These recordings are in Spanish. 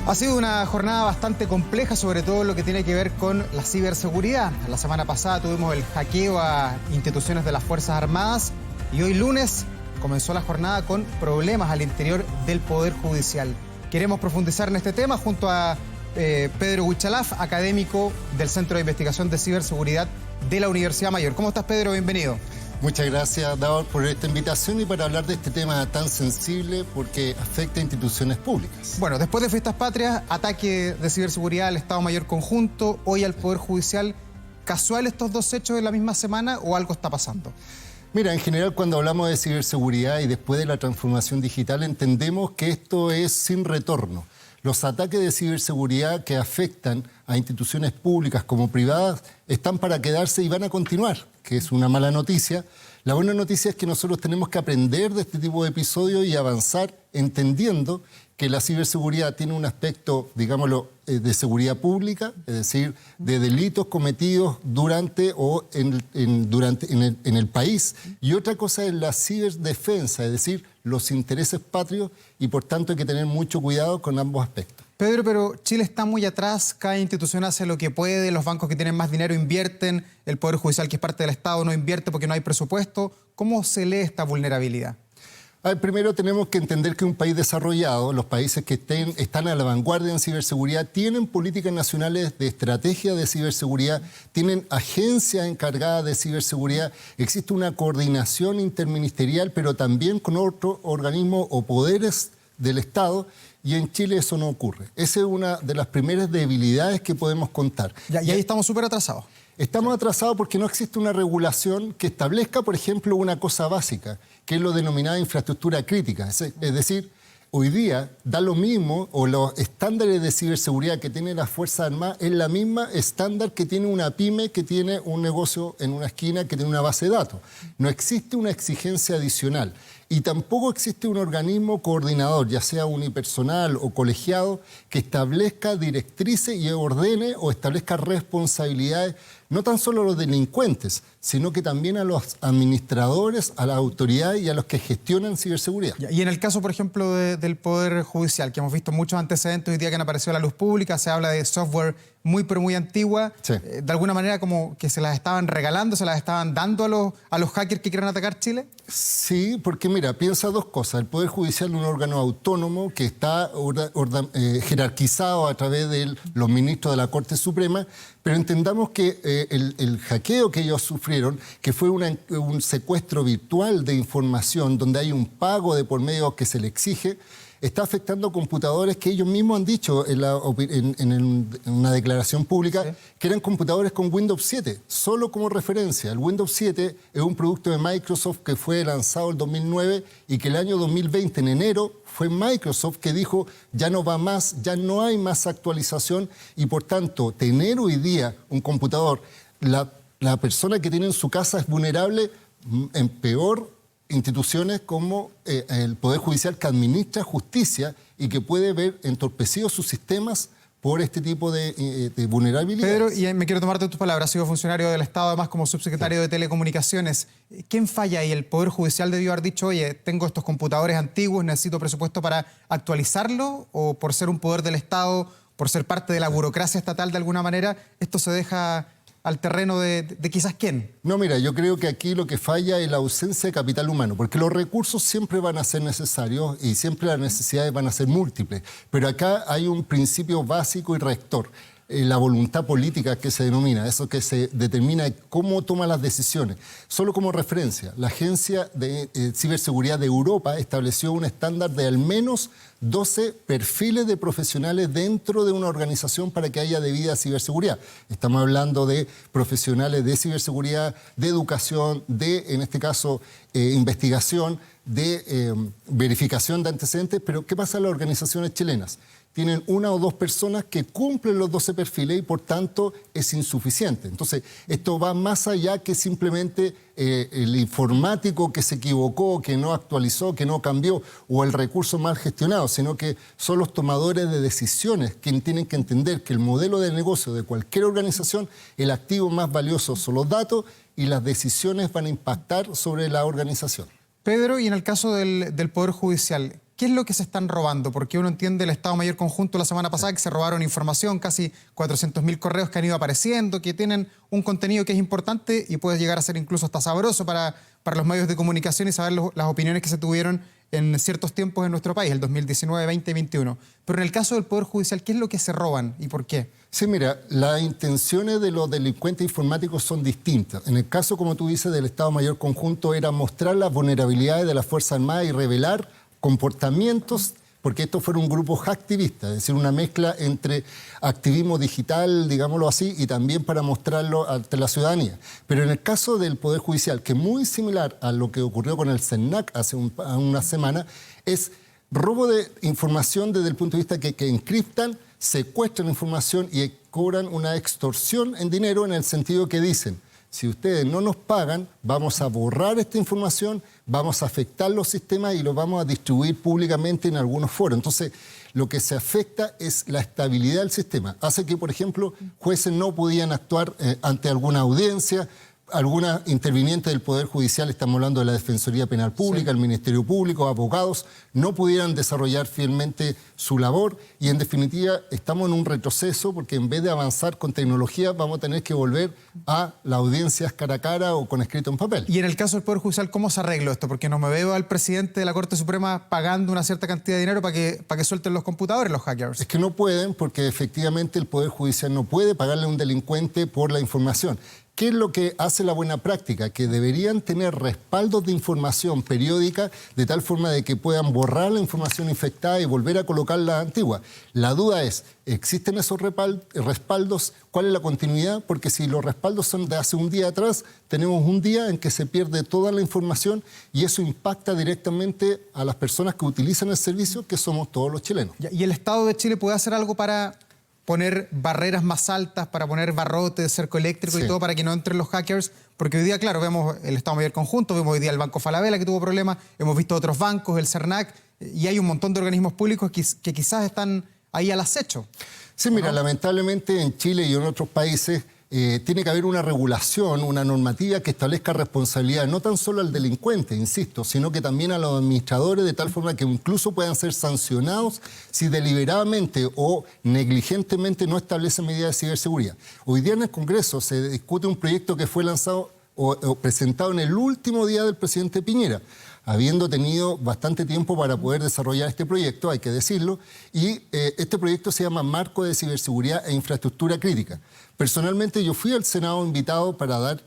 Ha sido una jornada bastante compleja, sobre todo lo que tiene que ver con la ciberseguridad. La semana pasada tuvimos el hackeo a instituciones de las Fuerzas Armadas y hoy lunes comenzó la jornada con problemas al interior del Poder Judicial. Queremos profundizar en este tema junto a Pedro Huichalaf, académico del Centro de Investigación de Ciberseguridad de la Universidad Mayor. ¿Cómo estás, Pedro? Bienvenido. Muchas gracias, Davor, por esta invitación y para hablar de este tema tan sensible porque afecta a instituciones públicas. Bueno, después de Fiestas Patrias, ataque de ciberseguridad al Estado Mayor Conjunto, hoy al Poder Judicial. ¿Casual estos dos hechos en la misma semana o algo está pasando? Mira, en general cuando hablamos de ciberseguridad y después de la transformación digital entendemos que esto es sin retorno. Los ataques de ciberseguridad que afectan a instituciones públicas como privadas están para quedarse y van a continuar, que es una mala noticia. La buena noticia es que nosotros tenemos que aprender de este tipo de episodios y avanzar entendiendo que la ciberseguridad tiene un aspecto, digámoslo, de seguridad pública, es decir, de delitos cometidos durante en el país. Y otra cosa es la ciberdefensa, es decir, los intereses patrios y por tanto hay que tener mucho cuidado con ambos aspectos. Pedro, pero Chile está muy atrás, cada institución hace lo que puede, los bancos que tienen más dinero invierten, el Poder Judicial, que es parte del Estado, no invierte porque no hay presupuesto. ¿Cómo se lee esta vulnerabilidad? A ver, primero tenemos que entender que un país desarrollado, los países que están a la vanguardia en ciberseguridad, tienen políticas nacionales de estrategia de ciberseguridad, tienen agencias encargadas de ciberseguridad, existe una coordinación interministerial, pero también con otros organismos o poderes del Estado, y en Chile eso no ocurre. Esa es una de las primeras debilidades que podemos contar. Y ahí estamos súper atrasados. Estamos atrasados porque no existe una regulación que establezca, por ejemplo, una cosa básica, que es lo denominada infraestructura crítica. Es decir, hoy día da lo mismo, o los estándares de ciberseguridad que tiene las Fuerzas Armadas es la misma estándar que tiene una pyme, que tiene un negocio en una esquina, que tiene una base de datos. No existe una exigencia adicional. Y tampoco existe un organismo coordinador, ya sea unipersonal o colegiado, que establezca directrices y ordene o establezca responsabilidades, no tan solo a los delincuentes, sino que también a los administradores, a las autoridades y a los que gestionan ciberseguridad. Y en el caso, por ejemplo, del Poder Judicial, que hemos visto muchos antecedentes hoy día que han aparecido a la luz pública, se habla de software muy, pero muy antigua, sí. De alguna manera como que se las estaban regalando, se las estaban dando a los hackers que quieren atacar Chile. Sí, porque mira, piensa dos cosas. El Poder Judicial es un órgano autónomo que está jerarquizado a través de los ministros de la Corte Suprema, pero entendamos que el hackeo que ellos sufrieron, que fue un secuestro virtual de información donde hay un pago de por medio que se le exige, está afectando computadores que ellos mismos han dicho en una declaración pública, sí, que eran computadores con Windows 7, solo como referencia. El Windows 7 es un producto de Microsoft que fue lanzado en 2009 y que el año 2020, en enero, fue Microsoft que dijo ya no va más, ya no hay más actualización y por tanto tener hoy día un computador, la persona que tiene en su casa es vulnerable en peor instituciones como el Poder Judicial que administra justicia y que puede ver entorpecidos sus sistemas por este tipo de vulnerabilidades. Pedro, y me quiero tomarte tus palabras, has sido funcionario del Estado, además como subsecretario de Telecomunicaciones. ¿Quién falla ahí? ¿El Poder Judicial debió haber dicho, oye, tengo estos computadores antiguos, necesito presupuesto para actualizarlo? ¿O por ser un poder del Estado, por ser parte de la burocracia estatal de alguna manera, esto se deja al terreno de quizás quién? No, mira, yo creo que aquí lo que falla es la ausencia de capital humano, porque los recursos siempre van a ser necesarios y siempre las necesidades van a ser múltiples. Pero acá hay un principio básico y rector, la voluntad política que se denomina, eso que se determina cómo toma las decisiones. Solo como referencia, la Agencia de Ciberseguridad de Europa estableció un estándar de al menos 12 perfiles de profesionales dentro de una organización para que haya debida ciberseguridad. Estamos hablando de profesionales de ciberseguridad, de educación, de, en este caso, investigación, de verificación de antecedentes. Pero ¿qué pasa en las organizaciones chilenas? Tienen una o dos personas que cumplen los 12 perfiles y por tanto es insuficiente. Entonces, esto va más allá que simplemente el informático que se equivocó, que no actualizó, que no cambió, o el recurso mal gestionado, sino que son los tomadores de decisiones quienes tienen que entender que el modelo de negocio de cualquier organización, el activo más valioso son los datos y las decisiones van a impactar sobre la organización. Pedro, y en el caso del Poder Judicial, ¿qué es lo que se están robando? Porque uno entiende el Estado Mayor Conjunto la semana pasada que se robaron información, casi 400.000 correos que han ido apareciendo, que tienen un contenido que es importante y puede llegar a ser incluso hasta sabroso para los medios de comunicación y saber las opiniones que se tuvieron en ciertos tiempos en nuestro país, el 2019, 20 y 21. Pero en el caso del Poder Judicial, ¿qué es lo que se roban y por qué? Sí, mira, las intenciones de los delincuentes informáticos son distintas. En el caso, como tú dices, del Estado Mayor Conjunto era mostrar las vulnerabilidades de las Fuerzas Armadas y revelar comportamientos, porque estos fueron grupos activistas, es decir, una mezcla entre activismo digital, digámoslo así, y también para mostrarlo ante la ciudadanía. Pero en el caso del Poder Judicial, que es muy similar a lo que ocurrió con el CERNAC hace una semana, es robo de información desde el punto de vista que encriptan, secuestran información y cobran una extorsión en dinero en el sentido que dicen: si ustedes no nos pagan, vamos a borrar esta información, vamos a afectar los sistemas y los vamos a distribuir públicamente en algunos foros. Entonces, lo que se afecta es la estabilidad del sistema. Hace que, por ejemplo, jueces no podían actuar ante alguna audiencia, alguna interviniente del Poder Judicial, estamos hablando de la Defensoría Penal Pública, el Ministerio Público, abogados, no pudieran desarrollar fielmente su labor y, en definitiva, estamos en un retroceso porque en vez de avanzar con tecnología vamos a tener que volver a las audiencias cara a cara o con escrito en papel. Y en el caso del Poder Judicial, ¿cómo se arregla esto? Porque no me veo al presidente de la Corte Suprema pagando una cierta cantidad de dinero para que suelten los computadores los hackers. Es que no pueden, porque efectivamente el Poder Judicial no puede pagarle a un delincuente por la información. ¿Qué es lo que hace la buena práctica? Que deberían tener respaldos de información periódica de tal forma de que puedan borrar la información infectada y volver a colocar la antigua. La duda es, ¿existen esos respaldos? ¿Cuál es la continuidad? Porque si los respaldos son de hace un día atrás, tenemos un día en que se pierde toda la información y eso impacta directamente a las personas que utilizan el servicio, que somos todos los chilenos. ¿Y el Estado de Chile puede hacer algo para poner barreras más altas, para poner barrotes, cerco eléctrico y todo para que no entren los hackers? Porque hoy día, claro, vemos el Estado Mayor Conjunto, vemos hoy día el Banco Falabella que tuvo problemas, hemos visto otros bancos, el CERNAC, y hay un montón de organismos públicos que quizás están ahí al acecho. Sí, mira, lamentablemente en Chile y en otros países tiene que haber una regulación, una normativa que establezca responsabilidad no tan solo al delincuente, insisto, sino que también a los administradores, de tal forma que incluso puedan ser sancionados si deliberadamente o negligentemente no establecen medidas de ciberseguridad. Hoy día en el Congreso se discute un proyecto que fue lanzado o presentado en el último día del presidente Piñera, habiendo tenido bastante tiempo para poder desarrollar este proyecto, hay que decirlo, y este proyecto se llama Marco de Ciberseguridad e Infraestructura Crítica. Personalmente yo fui al Senado invitado para dar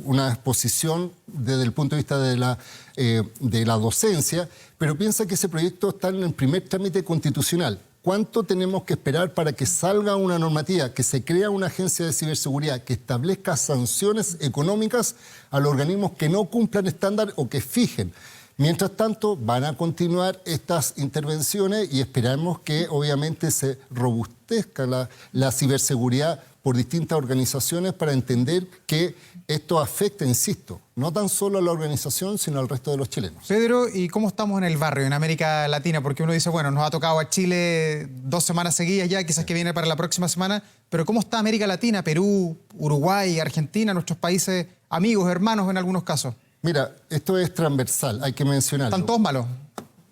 una exposición desde el punto de vista de la docencia, pero piensa que ese proyecto está en el primer trámite constitucional. ¿Cuánto tenemos que esperar para que salga una normativa, que se crea una agencia de ciberseguridad, que establezca sanciones económicas a los organismos que no cumplan estándar o que fijen? Mientras tanto, van a continuar estas intervenciones y esperamos que obviamente se robustezca la ciberseguridad por distintas organizaciones para entender que esto afecta, insisto, no tan solo a la organización, sino al resto de los chilenos. Pedro, ¿y cómo estamos en el barrio, en América Latina? Porque uno dice, bueno, nos ha tocado a Chile 2 semanas seguidas ya, quizás que viene para la próxima semana, pero ¿cómo está América Latina, Perú, Uruguay, Argentina, nuestros países amigos, hermanos en algunos casos? Mira, esto es transversal, hay que mencionarlo. ¿Están todos malos?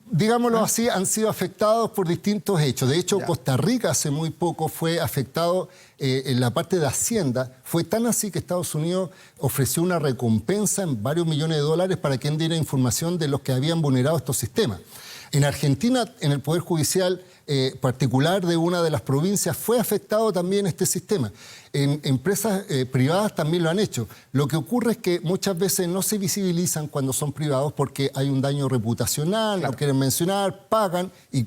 Digámoslo así, han sido afectados por distintos hechos. De hecho, Costa Rica hace muy poco fue afectado en la parte de Hacienda. Fue tan así que Estados Unidos ofreció una recompensa en varios millones de dólares para quien diera información de los que habían vulnerado estos sistemas. En Argentina, en el Poder Judicial particular de una de las provincias, fue afectado también este sistema. En empresas privadas también lo han hecho. Lo que ocurre es que muchas veces no se visibilizan cuando son privados porque hay un daño reputacional, no quieren mencionar, pagan y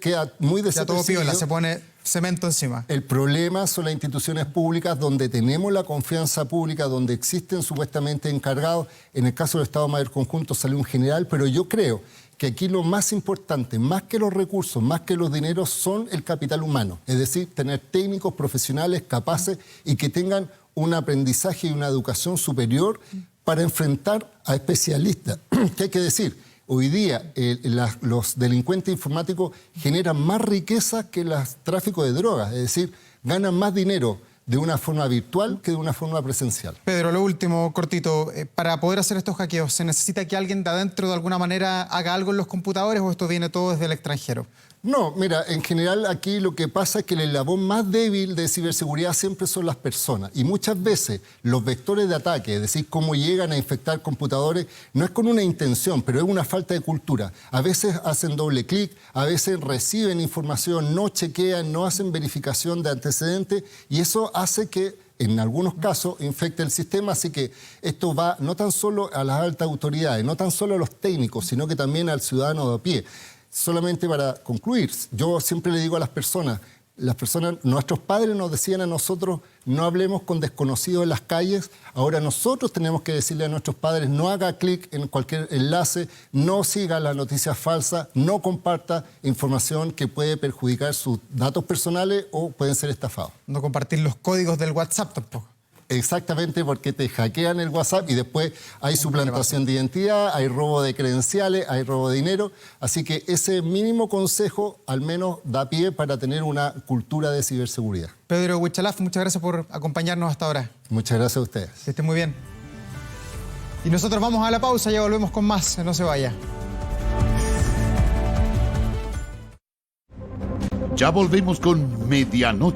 queda muy desapercibido. Ya todo piola, se pone cemento encima. El problema son las instituciones públicas donde tenemos la confianza pública, donde existen supuestamente encargados. En el caso del Estado Mayor Conjunto salió un general, pero yo creo que aquí lo más importante, más que los recursos, más que los dineros, son el capital humano. Es decir, tener técnicos profesionales capaces y que tengan un aprendizaje y una educación superior para enfrentar a especialistas. ¿Qué hay que decir? Hoy día los delincuentes informáticos generan más riqueza que el tráfico de drogas. Es decir, ganan más dinero de una forma virtual que de una forma presencial. Pedro, lo último, cortito. Para poder hacer estos hackeos, ¿se necesita que alguien de adentro de alguna manera haga algo en los computadores o esto viene todo desde el extranjero? No, mira, en general aquí lo que pasa es que el eslabón más débil de ciberseguridad siempre son las personas. Y muchas veces los vectores de ataque, es decir, cómo llegan a infectar computadores, no es con una intención, pero es una falta de cultura. A veces hacen doble clic, a veces reciben información, no chequean, no hacen verificación de antecedentes y eso hace que en algunos casos infecta el sistema, así que esto va no tan solo a las altas autoridades, no tan solo a los técnicos, sino que también al ciudadano de a pie. Solamente para concluir, yo siempre le digo a las personas, nuestros padres nos decían a nosotros, no hablemos con desconocidos en las calles, ahora nosotros tenemos que decirle a nuestros padres, no haga clic en cualquier enlace, no siga las noticias falsas, no comparta información que puede perjudicar sus datos personales o pueden ser estafados. No compartir los códigos del WhatsApp tampoco. Exactamente, porque te hackean el WhatsApp y después hay suplantación de identidad, hay robo de credenciales, hay robo de dinero. Así que ese mínimo consejo al menos da pie para tener una cultura de ciberseguridad. Pedro Huichalaf, muchas gracias por acompañarnos hasta ahora. Muchas gracias a ustedes. Que estén muy bien. Y nosotros vamos a la pausa, ya volvemos con más. No se vaya. Ya volvemos con Medianoche.